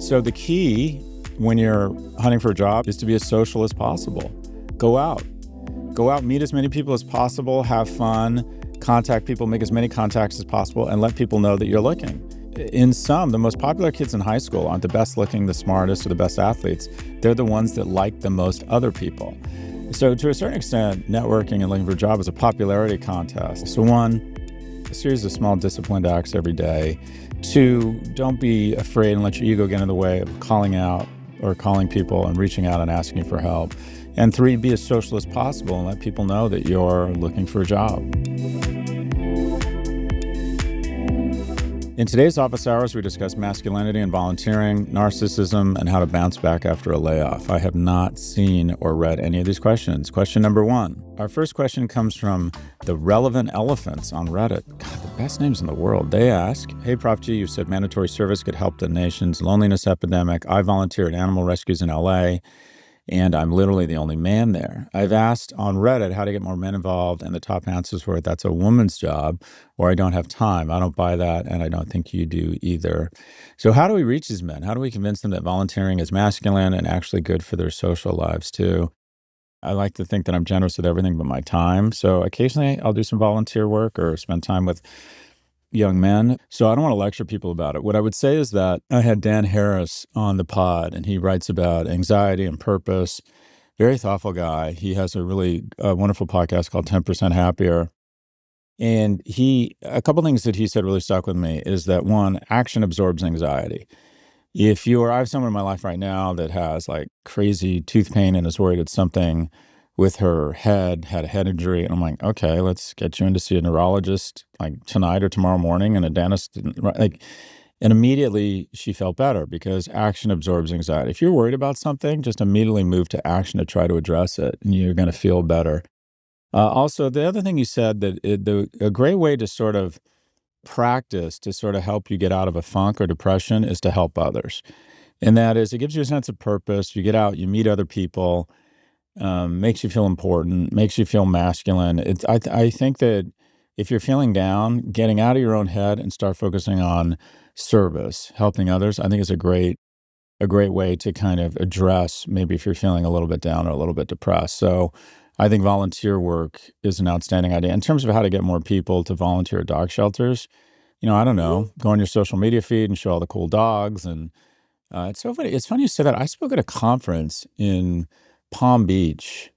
So the key when you're hunting for a job is to be as social as possible. Go out, meet as many people as possible, have fun, contact people, make as many contacts as possible, and let people know that you're looking. In sum, the most popular kids in high school aren't the best looking, the smartest, or the best athletes. They're the ones that like the most other people. So to a certain extent, networking and looking for a job is a popularity contest. So one, a series of small disciplined acts every day. Two, don't be afraid and let your ego get in the way of calling out or calling people and reaching out and asking for help. And three, be as social as possible and let people know that you're looking for a job. In today's office hours, we discuss masculinity and volunteering, narcissism, and how to bounce back after a layoff. I have not seen or read any of these questions. Question number one. Our first question comes from the Relevant Elephants on Reddit. God, the best names in the world. They ask, hey, Prof G, you said mandatory service could help the nation's loneliness epidemic. I volunteer at animal rescues in LA, and I'm literally the only man there. I've asked on Reddit how to get more men involved, and the top answers were, that's a woman's job, or I don't have time. I don't buy that, and I don't think you do either. So how do we reach these men? How do we convince them that volunteering is masculine and actually good for their social lives too? I like to think that I'm generous with everything but my time. So occasionally I'll do some volunteer work or spend time with young men. So I don't want to lecture people about it. What I would say is that I had Dan Harris on the pod, and he writes about anxiety and purpose. Very thoughtful guy. He has a really wonderful podcast called 10% Happier. And a couple things that he said really stuck with me is that one, action absorbs anxiety. I have someone in my life right now that has like crazy tooth pain and is worried it's something with her head, had a head injury. And I'm like, okay, let's get you in to see a neurologist like tonight or tomorrow morning and a dentist. And immediately she felt better because action absorbs anxiety. If you're worried about something, just immediately move to action to try to address it and you're going to feel better. Also, the other thing you said that a great way to sort of practice to sort of help you get out of a funk or depression is to help others. And that is, it gives you a sense of purpose. You get out, you meet other people, makes you feel important, makes you feel masculine. I think that if you're feeling down, getting out of your own head and start focusing on service, helping others, I think is a great way to kind of address maybe if you're feeling a little bit down or a little bit depressed. So I think volunteer work is an outstanding idea. In terms of how to get more people to volunteer at dog shelters, I don't know, go on your social media feed and show all the cool dogs. And it's so funny. It's funny you said that. I spoke at a conference in Palm Beach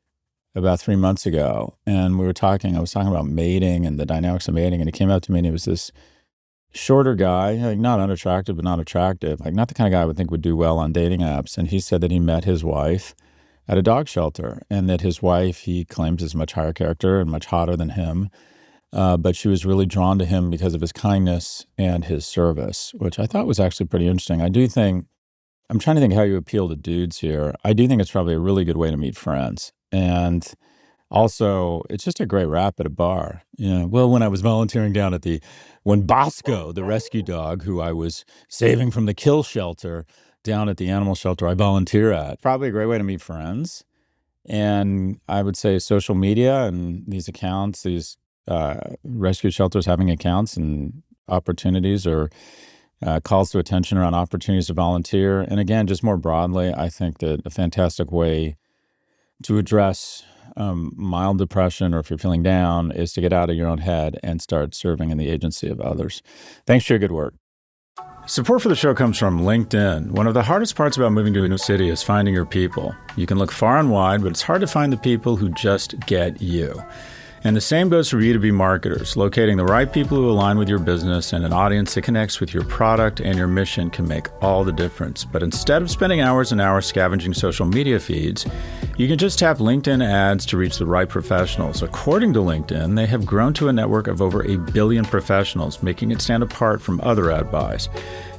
about 3 months ago, and I was talking about mating and the dynamics of mating, and he came up to me and he was this shorter guy, like not unattractive, but not attractive, like not the kind of guy I would think would do well on dating apps. And he said that he met his wife at a dog shelter, and that his wife, he claims, is much higher character and much hotter than him. But she was really drawn to him because of his kindness and his service, which I thought was actually pretty interesting. I'm trying to think how you appeal to dudes here. I do think it's probably a really good way to meet friends. And also, it's just a great rap at a bar. Well, when I was volunteering down when Bosco, the rescue dog who I was saving from the kill shelter down at the animal shelter I volunteer at, probably a great way to meet friends. And I would say social media and these accounts, these rescue shelters having accounts and opportunities or calls to attention around opportunities to volunteer. And again, just more broadly, I think that a fantastic way to address mild depression, or if you're feeling down, is to get out of your own head and start serving in the agency of others. Thanks for your good work. Support for the show comes from LinkedIn. One of the hardest parts about moving to a new city is finding your people. You can look far and wide, but it's hard to find the people who just get you. And the same goes for B2B marketers. Locating the right people who align with your business and an audience that connects with your product and your mission can make all the difference. But instead of spending hours and hours scavenging social media feeds, you can just tap LinkedIn ads to reach the right professionals. According to LinkedIn, they have grown to a network of over 1 billion professionals, making it stand apart from other ad buys.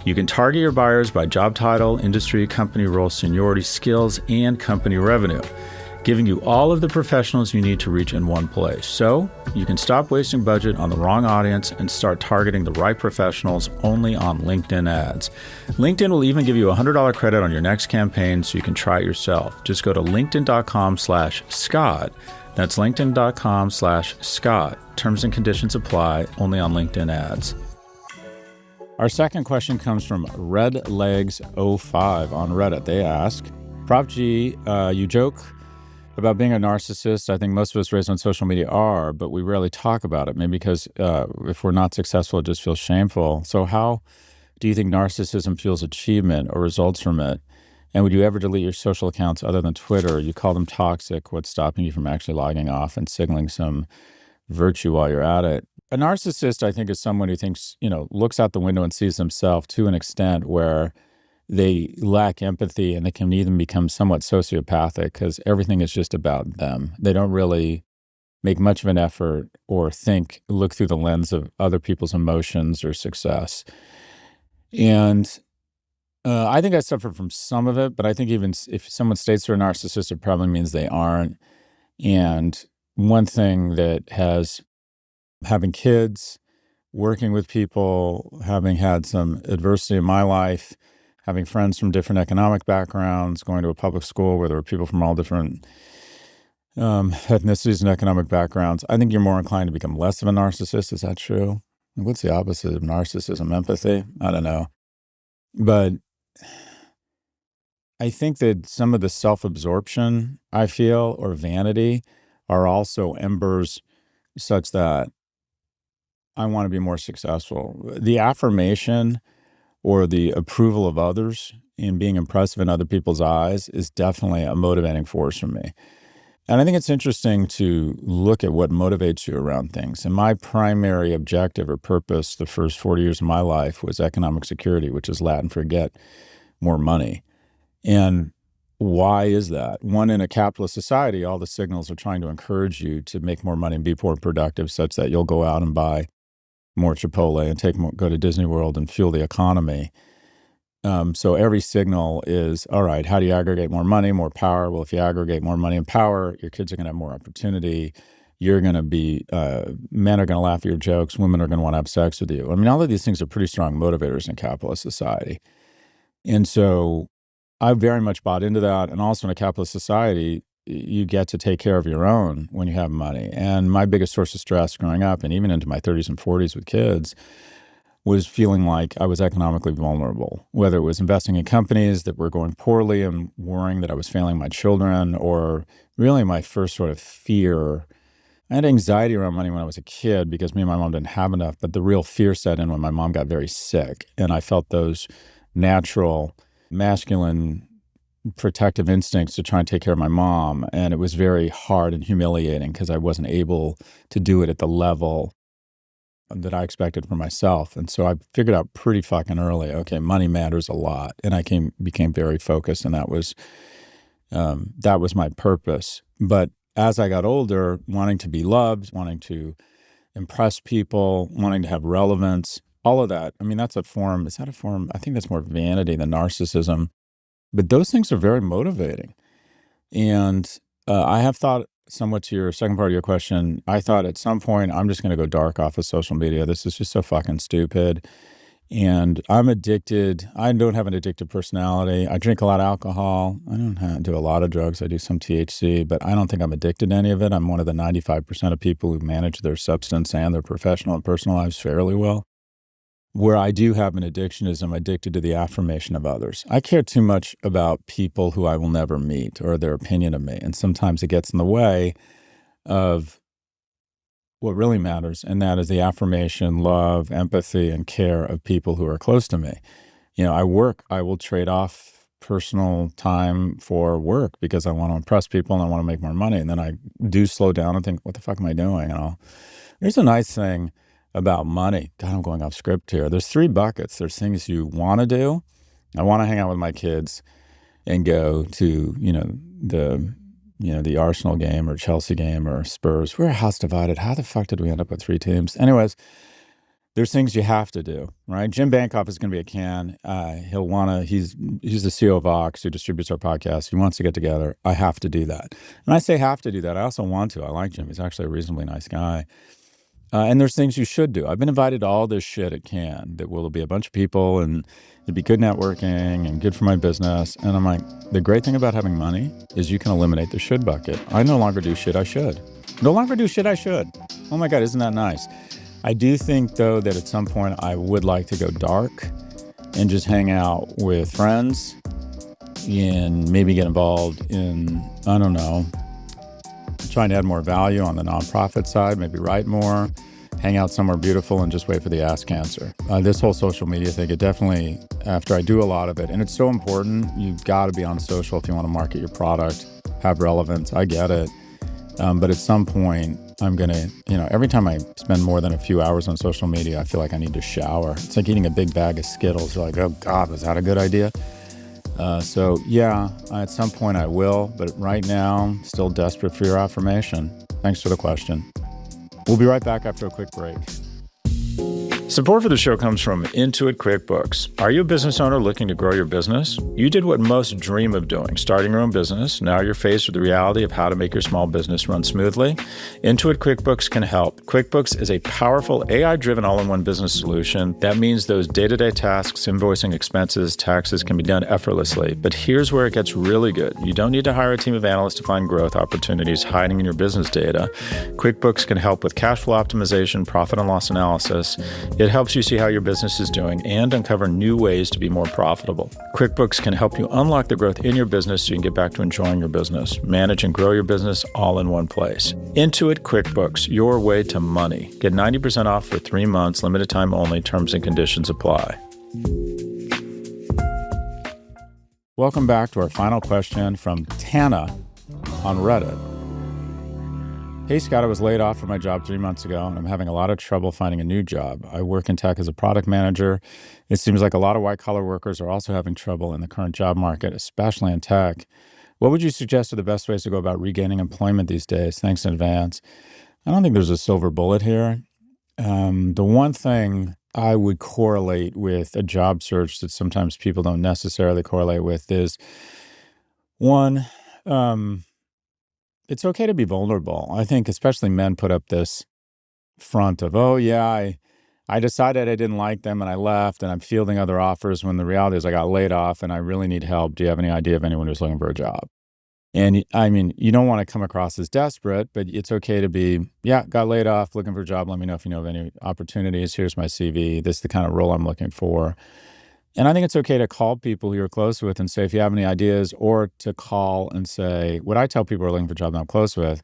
You can target your buyers by job title, industry, company role, seniority, skills, and company revenue, giving you all of the professionals you need to reach in one place. So you can stop wasting budget on the wrong audience and start targeting the right professionals only on LinkedIn ads. LinkedIn will even give you a $100 credit on your next campaign so you can try it yourself. Just go to linkedin.com/Scott. That's linkedin.com/Scott. Terms and conditions apply, only on LinkedIn ads. Our second question comes from RedLegs05 on Reddit. They ask, Prof G, you joke about being a narcissist. I think most of us raised on social media are, but we rarely talk about it. Maybe because if we're not successful, it just feels shameful. So how do you think narcissism fuels achievement or results from it? And would you ever delete your social accounts other than Twitter? You call them toxic. What's stopping you from actually logging off and signaling some virtue while you're at it? A narcissist, I think, is someone who thinks, looks out the window and sees themselves to an extent where they lack empathy, and they can even become somewhat sociopathic because everything is just about them. They don't really make much of an effort or look through the lens of other people's emotions or success. And I think I suffer from some of it, but I think even if someone states they're a narcissist, it probably means they aren't. And one thing that has, having kids, working with people, having had some adversity in my life, having friends from different economic backgrounds, going to a public school where there were people from all different ethnicities and economic backgrounds, I think you're more inclined to become less of a narcissist. Is that true? What's the opposite of narcissism? Empathy? I don't know. But I think that some of the self-absorption I feel or vanity are also embers such that I want to be more successful. The affirmation or the approval of others and being impressive in other people's eyes is definitely a motivating force for me. And I think it's interesting to look at what motivates you around things. And my primary objective or purpose the first 40 years of my life was economic security, which is Latin for get more money. And why is that? One, in a capitalist society, all the signals are trying to encourage you to make more money and be more productive such that you'll go out and buy more Chipotle and go to Disney World and fuel the economy. So every signal is, all right, how do you aggregate more money, more power? Well, if you aggregate more money and power, your kids are going to have more opportunity. You're going to be, men are going to laugh at your jokes. Women are going to want to have sex with you. I mean, all of these things are pretty strong motivators in capitalist society. And so I very much bought into that. And also in a capitalist society, you get to take care of your own when you have money. And my biggest source of stress growing up, and even into my 30s and 40s with kids, was feeling like I was economically vulnerable, whether it was investing in companies that were going poorly and worrying that I was failing my children, or really my first sort of fear. I had anxiety around money when I was a kid because me and my mom didn't have enough, but the real fear set in when my mom got very sick. And I felt those natural masculine protective instincts to try and take care of my mom. And it was very hard and humiliating because I wasn't able to do it at the level that I expected for myself. And so I figured out pretty fucking early, okay, money matters a lot. And I became very focused, and that was my purpose. But as I got older, wanting to be loved, wanting to impress people, wanting to have relevance, all of that, I mean, that's a form. Is that a form? I think that's more vanity than narcissism. But those things are very motivating. And I have thought, somewhat to your second part of your question, I thought at some point I'm just going to go dark off of social media. This is just so fucking stupid. And I'm addicted. I don't have an addictive personality. I drink a lot of alcohol. I don't do a lot of drugs. I do some THC, but I don't think I'm addicted to any of it. I'm one of the 95% of people who manage their substance and their professional and personal lives fairly well. Where I do have an addiction is I'm addicted to the affirmation of others. I care too much about people who I will never meet or their opinion of me. And sometimes it gets in the way of what really matters. And that is the affirmation, love, empathy, and care of people who are close to me. I will trade off personal time for work because I want to impress people and I want to make more money. And then I do slow down and think, what the fuck am I doing? There's a nice thing about money. God, I'm going off script here. There's 3 buckets. There's things you want to do. I want to hang out with my kids and go to, the Arsenal game or Chelsea game or Spurs. We're a house divided. How the fuck did we end up with 3 teams? Anyways, there's things you have to do, right? Jim Bankoff is going to be a can. He's the CEO of Vox who distributes our podcast. He wants to get together. I have to do that. And I say have to do that. I also want to. I like Jim. He's actually a reasonably nice guy. And there's things you should do. I've been invited to all this shit at Cannes that will be a bunch of people and it'd be good networking and good for my business. And I'm like, the great thing about having money is you can eliminate the should bucket. I no longer do shit I should. No longer do shit I should. Oh my God, isn't that nice? I do think, though, that at some point I would like to go dark and just hang out with friends and maybe get involved in, I don't know, trying to add more value on the nonprofit side, maybe write more, hang out somewhere beautiful and just wait for the ass cancer. This whole social media thing, it definitely, after I do a lot of it, and it's so important, you've got to be on social if you want to market your product, have relevance. I get it. But at some point, I'm going to, every time I spend more than a few hours on social media, I feel like I need to shower. It's like eating a big bag of Skittles. You're like, oh God, was that a good idea? So yeah, at some point I will, but right now, still desperate for your affirmation. Thanks for the question. We'll be right back after a quick break. Support for the show comes from Intuit QuickBooks. Are you a business owner looking to grow your business? You did what most dream of doing, starting your own business. Now you're faced with the reality of how to make your small business run smoothly. Intuit QuickBooks can help. QuickBooks is a powerful AI-driven all-in-one business solution. That means those day-to-day tasks, invoicing, expenses, taxes can be done effortlessly. But here's where it gets really good. You don't need to hire a team of analysts to find growth opportunities hiding in your business data. QuickBooks can help with cash flow optimization, profit and loss analysis. It helps you see how your business is doing and uncover new ways to be more profitable. QuickBooks can help you unlock the growth in your business so you can get back to enjoying your business, manage and grow your business all in one place. Intuit QuickBooks, your way to money. Get 90% off for 3 months, limited time only, terms and conditions apply. Welcome back to our final question from Tana on Reddit. Hey, Scott, I was laid off from my job 3 months ago, and I'm having a lot of trouble finding a new job. I work in tech as a product manager. It seems like a lot of white-collar workers are also having trouble in the current job market, especially in tech. What would you suggest are the best ways to go about regaining employment these days? Thanks in advance. I don't think there's a silver bullet here. The one thing I would correlate with a job search that sometimes people don't necessarily correlate with is, one, it's okay to be vulnerable. I think especially men put up this front of, oh yeah, I decided I didn't like them and I left and I'm fielding other offers, when the reality is I got laid off and I really need help. Do you have any idea of anyone who's looking for a job? And I mean, you don't want to come across as desperate, but it's okay to be, yeah, got laid off, looking for a job. Let me know if you know of any opportunities. Here's my CV. This is the kind of role I'm looking for. And I think it's okay to call people who you're close with and say, if you have any ideas, or to call and say, what I tell people who are looking for a job that I'm close with,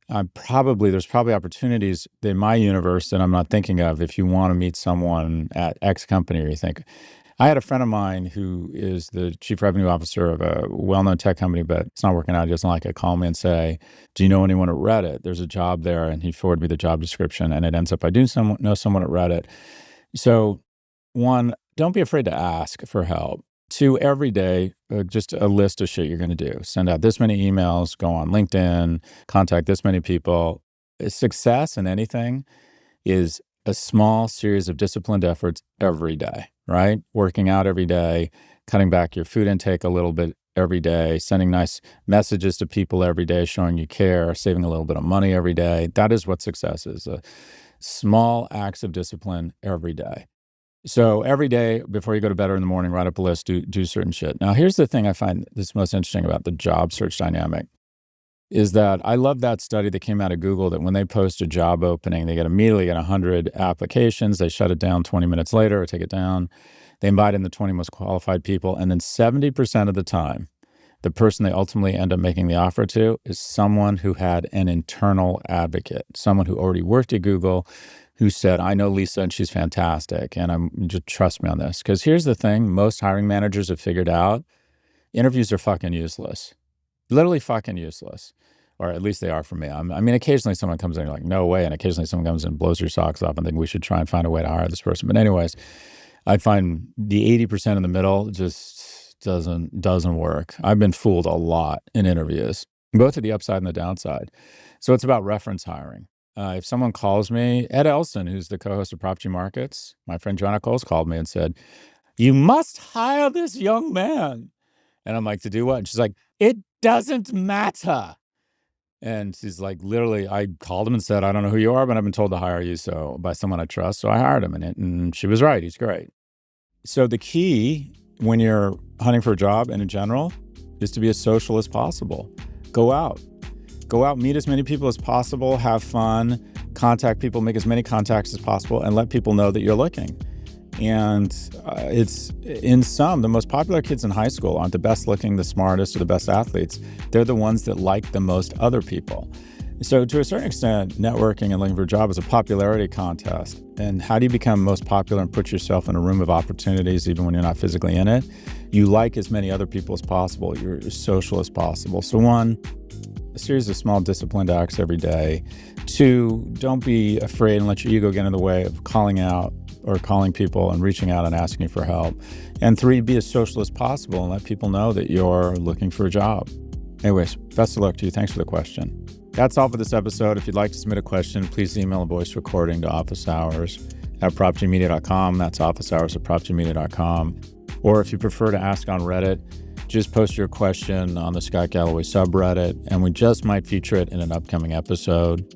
there's probably opportunities in my universe that I'm not thinking of if you want to meet someone at X company, or you think. I had a friend of mine who is the chief revenue officer of a well-known tech company, but it's not working out. He doesn't like it. Call me and say, do you know anyone at Reddit? There's a job there. And he forwarded me the job description. And it ends up, I do know someone at Reddit. So one, don't be afraid to ask for help. Two, every day, just a list of shit you're going to do. Send out this many emails, go on LinkedIn, contact this many people. Success in anything is a small series of disciplined efforts every day, right? Working out every day, cutting back your food intake a little bit every day, sending nice messages to people every day, showing you care, saving a little bit of money every day. That is what success is. Small acts of discipline every day. So every day before you go to bed or in the morning, write up a list, do certain shit. Now, here's the thing I find that's most interesting about the job search dynamic is that I love that study that came out of Google that when they post a job opening, they immediately get 100 applications. They shut it down 20 minutes later or take it down. They invite in the 20 most qualified people. And then 70% of the time, the person they ultimately end up making the offer to is someone who had an internal advocate, someone who already worked at Google, who said, I know Lisa and she's fantastic, and just trust me on this. Because here's the thing, most hiring managers have figured out, interviews are fucking useless. Literally fucking useless. Or at least they are for me. I mean, occasionally someone comes in and you're like, no way. And occasionally someone comes in and blows your socks off and think we should try and find a way to hire this person. But anyways, I find the 80% in the middle just doesn't work. I've been fooled a lot in interviews, both at the upside and the downside. So it's about reference hiring. If someone calls me, Ed Elson, who's the co-host of Prof G Markets, my friend Joanna Coles called me and said, you must hire this young man. And I'm like, to do what? And she's like, it doesn't matter. And she's like, literally, I called him and said, I don't know who you are, but I've been told to hire you by someone I trust. So I hired him, and she was right. He's great. So the key when you're hunting for a job and in general is to be as social as possible. Go out, meet as many people as possible, have fun, contact people, make as many contacts as possible, and let people know that you're looking. And it's, in sum, the most popular kids in high school aren't the best looking, the smartest, or the best athletes. They're the ones that like the most other people. So to a certain extent, networking and looking for a job is a popularity contest. And how do you become most popular and put yourself in a room of opportunities even when you're not physically in it? You like as many other people as possible. You're as social as possible. So 1, a series of small disciplined acts every day. 2, don't be afraid and let your ego get in the way of calling out or calling people and reaching out and asking for help. And 3, be as social as possible and let people know that you're looking for a job. Anyways, best of luck to you. Thanks for the question. That's all for this episode. If you'd like to submit a question, please email a voice recording to officehours@profgmedia.com. That's officehours@profgmedia.com. Or if you prefer to ask on Reddit, just post your question on the Scott Galloway subreddit, and we just might feature it in an upcoming episode.